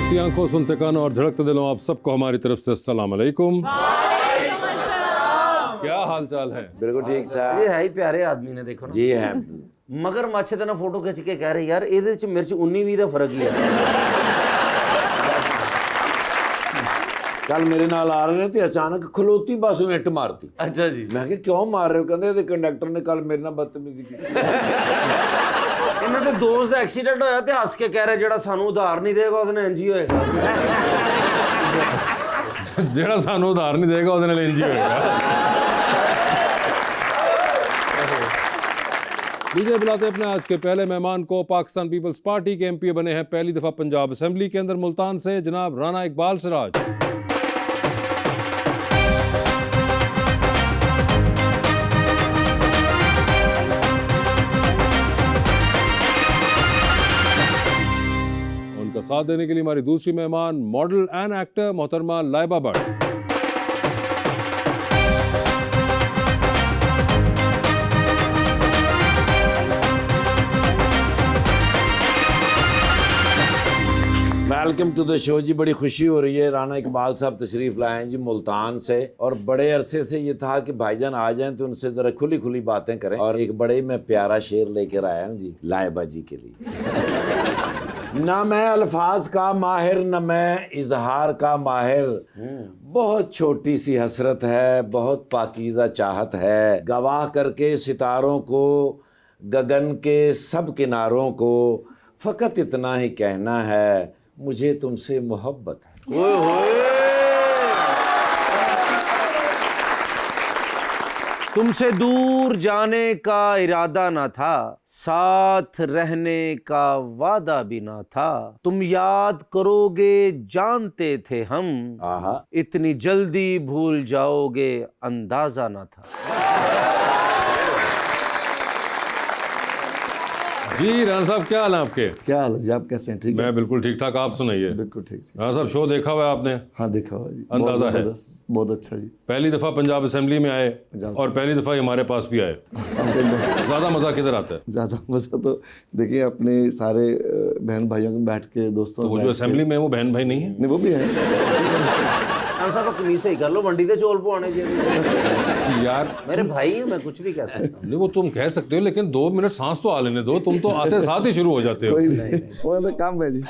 देखती आंखों, सुनते कानों और धड़कते दिलों, आप सबको हमारी तरफ से अस्सलाम वालेकुम। क्या हाल चाल है? बिल्कुल ठीक सर। ये है ही प्यारे आदमी ने, देखो ना जी है। मगर मच्छे तना फोटो खिंच के कह रहे यार ਇਹਦੇ ਚ ਮਿਰਚ 19-20 ਦਾ ਫਰਕ ਹੀ ਹੈ। ਕੱਲ ਮੇਰੇ ਨਾਲ ਆ ਰਹੇ ਨੇ ਤੇ ਅਚਾਨਕ ਖਲੋਤੀ ਬੱਸ ਨੂੰ ਇੱਟ ਮਾਰਤੀ। ਅੱਛਾ ਜੀ। ਮੈਂ ਕਿਹਾ ਕਿਉਂ ਮਾਰ ਰਹੇ ਹੋ? ਕਹਿੰਦੇ ਇਹਦੇ ਕੰਡਕਟਰ ਨੇ ਕੱਲ ਮੇਰੇ ਨਾਲ ਬਦਤਮੀਜ਼ੀ ਕੀਤੀ। ਇਹਨਾਂ ਦੇ ਦੋਸਤ ਦਾ ਐਕਸੀਡੈਂਟ ਹੋਇਆ ਤੇ ਹੱਸ ਕੇ ਕਹਿ ਰਿਹਾ ਜਿਹੜਾ ਸਾਨੂੰ ਉਧਾਰ ਨਹੀਂ ਦੇਗਾ ਉਹਦੇ ਨਾਲ ਇੰਜ ਹੀ ਹੋਏਗਾ। ਜਿਹੜਾ ਸਾਨੂੰ ਉਧਾਰ ਨਹੀਂ ਦੇਗਾ ਉਹਦੇ ਨਾਲ ਇੰਜ ਹੀ ਹੋਏਗਾ। लीजिए बुलाते अपने आज के पहले मेहमान को। पाकिस्तान पीपल्स पार्टी के एमपी बने हैं पहली दफा पंजाब असेंबली के अंदर मुल्तान से, जनाब राना इकबाल सिराज। उनका साथ देने के लिए हमारी दूसरी मेहमान मॉडल एंड एक्टर मोहतरमा Laiba Bhatt. Welcome to the show जी। बड़ी खुशी हो रही है, राना इकबाल साहब तशरीफ़ लाए हैं जी मुल्तान से, और बड़े अरसे से ये था कि भाईजान आ जाएं तो उनसे ज़रा खुली खुली बातें करें, और एक बड़े मैं प्यारा शेर लेकर आया हूँ जी लाइबा जी के लिए। ना मैं अल्फाज का माहिर, न मैं इजहार का माहिर, बहुत छोटी सी हसरत है, बहुत पाकीज़ा चाहत है, गवाह करके सितारों को, गगन के सब किनारों को, फ़कत इतना ही कहना है मुझे तुमसे मोहब्बत है। ओए होए, तुमसे दूर जाने का इरादा ना था, साथ रहने का वादा भी ना था, तुम याद करोगे जानते थे हम, आहा, इतनी जल्दी भूल जाओगे अंदाजा ना था। जी राना साहब, क्या हाल है आपके? क्या हाल है जी? आप कैसे हैं? ठीक है? मैं बिल्कुल ठीक ठाक, आप सुनाइए। बिल्कुल ठीक। राना साहब, शो देखा हुआ है आपने? हाँ देखा हुआ जी। अंदाजा है? बहुत अच्छा जी। पहली दफा पंजाब असेंबली में आए और पहली दफा ही हमारे पास भी आए, ज्यादा मजा किधर आता है? ज्यादा मजा तो देखिए अपने सारे बहन भाइयों को बैठ के, दोस्तों तो वो जो असेंबली में वो बहन भाई नहीं है? नहीं, वो भी है। साहब कमीज सही कर लो, मंडी दे चौल पवाने जी यार मेरे भाई हैं, मैं कुछ भी कह सकता हूँ। नहीं, वो तुम कह सकते हो, लेकिन 2 मिनट सांस तो आ लेने दो। तुम तो आते साथ ही शुरू हो जाते हो। कोई नहीं, वो तो काम है जी।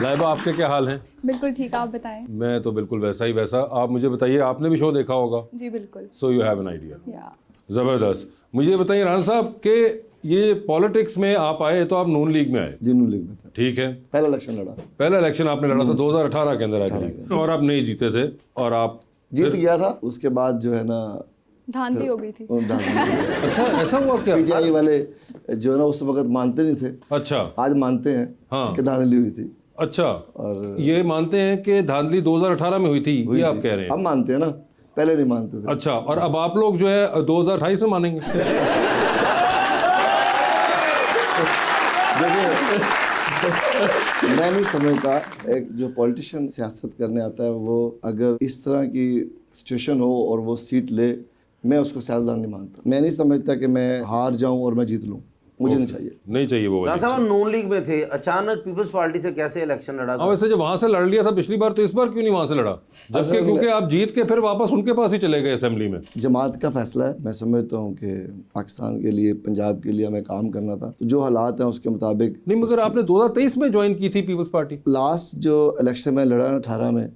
लाइबा, आपके क्या हाल हैं? बिल्कुल ठीक, आप बताएं। मैं तो बिल्कुल वैसा ही वैसा। आप मुझे बताइए, आपने भी शो देखा होगा? जी बिल्कुल। So you have an idea. या जबरदस्त। मुझे बताइए राना साहब कि ये पॉलिटिक्स में आप आए तो आप नून लीग में आए? जी नून लीग में था। ठीक है। पहला इलेक्शन लड़ा। पहला इलेक्शन आपने लड़ा था 2018 के अंदर आई थिंक, और आप नहीं जीते थे, और आप जीत गया था। उसके बाद जो है ना धांधली हो गई थी। अच्छा, ऐसा हुआ क्या? पीटीआई वाले जो है ना उस वक्त मानते नहीं थे, अच्छा, आज मानते हैं हाँ। कि धांधली हुई थी। अच्छा, और ये मानते हैं कि धांधली 2018 में हुई थी, ये आप कह रहे हैं? हम मानते हैं ना, पहले नहीं मानते थे। अच्छा, और अब आप लोग जो है 2028 में मानेंगे? मैं नहीं समझता एक जो पॉलिटिशियन सियासत करने आता है वो अगर इस तरह की सिचुएशन हो और वो सीट ले, मैं उसको सियासतदान नहीं मानता। मैं नहीं समझता कि मैं हार जाऊं और मैं जीत लूं, मुझे नहीं चाहिए। नहीं चाहिए वो वाली। साहब नून लीग में थे, अचानक पीपल्स पार्टी से कैसे इलेक्शन लड़ा? हाँ, वैसे जब वहां से लड़ लिया था पिछली बार, तो इस बार क्यों नहीं वहां से लड़ा? जबकि क्योंकि आप जीत के फिर वापस उनके पास ही चले गए असेंबली में। जमात का फैसला है। मैं समझता हूँ कि पाकिस्तान के लिए, पंजाब के लिए हमें काम करना था, तो जो हालात हैं उसके मुताबिक। नहीं, मगर आपने 2023 में ज्वाइन की थी पीपल्स पार्टी। लास्ट जो इलेक्शन में लड़ा 18 में,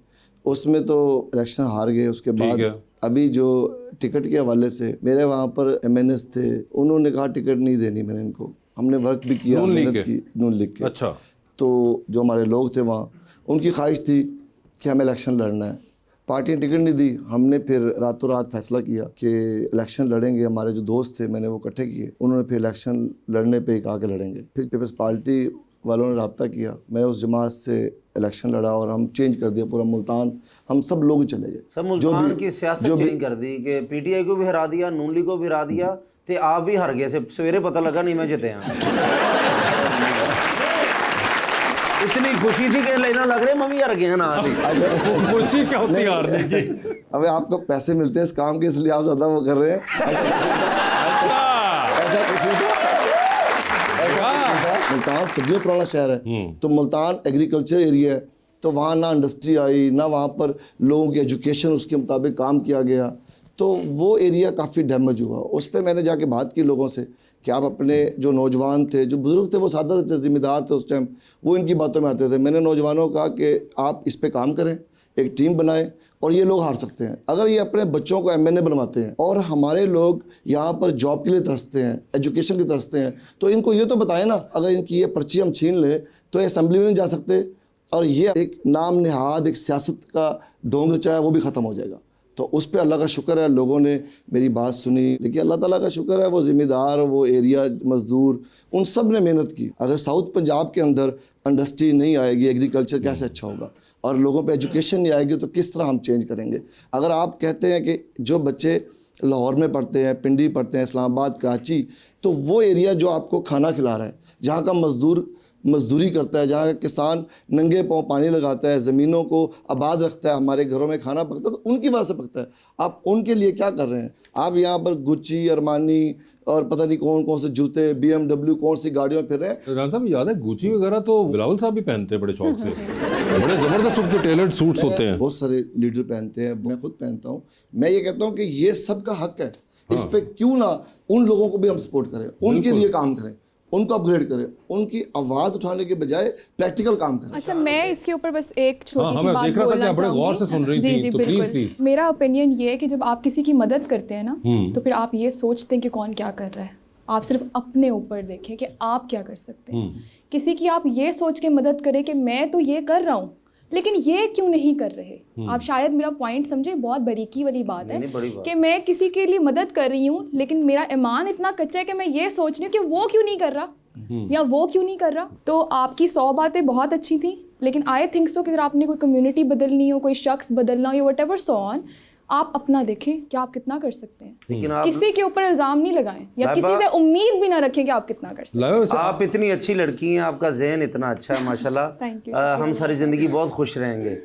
उसमें तो इलेक्शन हार गए। उसके बाद अभी जो टिकट के हवाले से मेरे वहाँ पर MNS थे, उन्होंने कहा टिकट नहीं देनी। मैंने इनको, हमने वर्क भी किया, मेहनत की नून लीग के। अच्छा, तो जो हमारे लोग थे वहाँ, उनकी ख्वाहिश थी कि हमें इलेक्शन लड़ना है। पार्टी ने टिकट नहीं दी। हमने फिर रातों रात फैसला किया कि इलेक्शन लड़ेंगे। हमारे जो दोस्त थे, मैंने वो इकट्ठे किए, उन्होंने फिर इलेक्शन लड़ने पे ही कहा कि लड़ेंगे। फिर पीपल्स पार्टी वालों ने रब्ता किया, मैंने उस जमात से इलेक्शन लड़ा और हम चेंज कर दिया पूरा मुल्तान। हम सब लोग चले गए। सब मुल्तान की सियासत चेंज कर दी कि पीटीआई को भी हरा दिया, नून लीग को भी हरा दिया, ते आप भी हार गए। सवेरे पता लगा नहीं मैं जिते हैं। इतनी खुशी थी कि लेना लग रहे मम्मी हार गए ना। खुशी क्या होती है हारने की? अबे आपको पैसे मिलते हैं इस काम के, इसलिए आप ज्यादा वो कर रहे हैं। ऐसा कुछ नहीं था। मुल्तान सदियों पुराना शहर है, तो मुल्तान एग्रीकल्चर एरिया है, तो वहाँ ना इंडस्ट्री आई, ना वहाँ पर लोगों की एजुकेशन उसके मुताबिक काम किया गया, तो वो एरिया काफ़ी डैमेज हुआ। उस पर मैंने जाके बात की लोगों से कि आप अपने जो नौजवान थे, जो बुज़ुर्ग थे, वो सादा थे, ज़िम्मेदार थे उस टाइम, वो इनकी बातों में आते थे। मैंने नौजवानों को कहा कि आप इस पे काम करें, एक टीम बनाएं, और ये लोग हार सकते हैं अगर ये अपने बच्चों को MNA बनवाते हैं। और हमारे लोग यहाँ पर जॉब के लिए तरसते हैं, एजुकेशन के तरसते हैं, तो इनको ये तो बताएं ना, अगर इनकी ये पर्ची हम छीन लें तो असेंबली में नहीं जा सकते, और ये एक नाम निहाद एक सियासत का ढोंग रचा है, वो भी ख़त्म हो जाएगा। तो उस पर अल्लाह का शुक्र है, लोगों ने मेरी बात सुनी। लेकिन अल्लाह ताला का शुक्र है, वो ज़िम्मेदार, वो एरिया मज़दूर, उन सब ने मेहनत की। अगर साउथ पंजाब के अंदर इंडस्ट्री नहीं आएगी, एग्रीकल्चर कैसे अच्छा होगा, और लोगों पे एजुकेशन नहीं आएगी, तो किस तरह हम चेंज करेंगे। अगर आप कहते हैं कि जो बच्चे लाहौर में पढ़ते हैं, पिंडी पढ़ते हैं, इस्लामाबाद, कराची, तो वो एरिया जो आपको खाना खिला रहा है, जहाँ का मज़दूर मजदूरी करता है, जहाँ का किसान नंगे पाँव पानी लगाता है, ज़मीनों को आबाद रखता है, हमारे घरों में खाना पकता है, तो उनकी वजह से पकता है। आप उनके लिए क्या कर रहे हैं? आप यहाँ पर गुच्ची, अरमानी और पता नहीं कौन कौन से जूते, BMW कौन सी गाड़ियों में फिर रहे हैं। राना साहब याद है गुची वगैरह तो बिलावल साहब भी पहनते हैं बड़े शौक से, बड़े जबरदस्त उनके टेलर्ड सूट्स होते हैं। बहुत सारे लीडर पहनते हैं, मैं खुद पहनता हूँ। मैं ये कहता हूँ कि ये सबका हक है, इस पे क्यों ना उन लोगों को भी हम सपोर्ट करें, उनके लिए काम करें, उनको अपग्रेड करें, उनकी आवाज़ उठाने के बजाय प्रैक्टिकल काम करें। अच्छा, मैं इसके ऊपर बस एक छोटी सी मैं बात देख रहा था कि बोलना आप बड़े गौर से सुन रही जी थी, जी तो बिल्कुल। प्लीज मेरा ओपिनियन ये है कि जब आप किसी की मदद करते हैं ना, तो फिर आप ये सोचते हैं कि कौन क्या कर रहा है। आप सिर्फ अपने ऊपर देखें कि आप क्या कर सकते हैं। किसी की आप ये सोच के मदद करें कि मैं तो ये कर रहा हूँ, लेकिन ये क्यों नहीं कर रहे। आप शायद मेरा पॉइंट समझे, बहुत बारीकी वाली बात है कि मैं किसी के लिए मदद कर रही हूँ, लेकिन मेरा ईमान इतना कच्चा है कि मैं ये सोच रही हूँ कि वो क्यों नहीं कर रहा या वो क्यों नहीं कर रहा। तो आपकी 100 बातें बहुत अच्छी थी, लेकिन आई थिंक सो कि अगर आपने कोई कम्युनिटी बदलनी हो, कोई शख्स बदलना हो या वट एवर सो ऑन, आप अपना देखें कि आप कितना कर सकते हैं। लेकिन आप किसी के ऊपर इल्जाम नहीं लगाएं या किसी से उम्मीद भी ना रखें कि आप कितना कर सकते हैं। आप इतनी अच्छी लड़की हैं, आपका जहन इतना अच्छा है माशाल्लाह। Thank you. हम सारी ज़िंदगी बहुत खुश रहेंगे।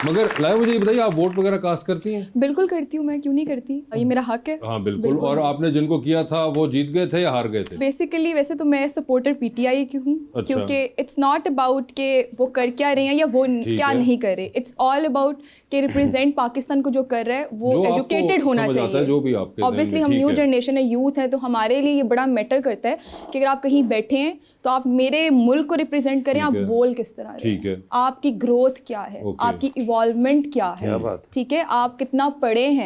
मगर लाइव मुझे ये बताइए, आप वोट वगैरह कास्ट करती हैं? बिल्कुल करती हूँ मैं, क्यों नहीं करती, ये मेरा हक है। हाँ बिल्कुल। और आपने जिनको किया था वो जीत गए थे या हार गए थे? बेसिकली वैसे तो मैं सपोर्टर PTI की हूँ, अच्छा। क्योंकि इट्स नॉट अबाउट के वो कर क्या रहे हैं या वो क्या है। नहीं कर रहे। इट्स ऑल अबाउट के रिप्रेजेंट पाकिस्तान को जो कर रहा है वो जो आपको एजुकेटेड होना समझ आता है, चाहिए। जो भी आपके जहन ऑब्वियसली में, हम ठीक न्यू है। जनरेशन है, यूथ है, तो हमारे लिए ये बड़ा मैटर करता है कि अगर आप कहीं बैठे हैं तो आप मेरे मुल्क को रिप्रेजेंट करें, ठीक आप है। बोल किस तरह रहे ठीक है। हैं, आपकी ग्रोथ क्या है, ओके। आपकी इवॉल्वमेंट क्या है, क्या बात है। ठीक है, आप कितना पढ़े हैं,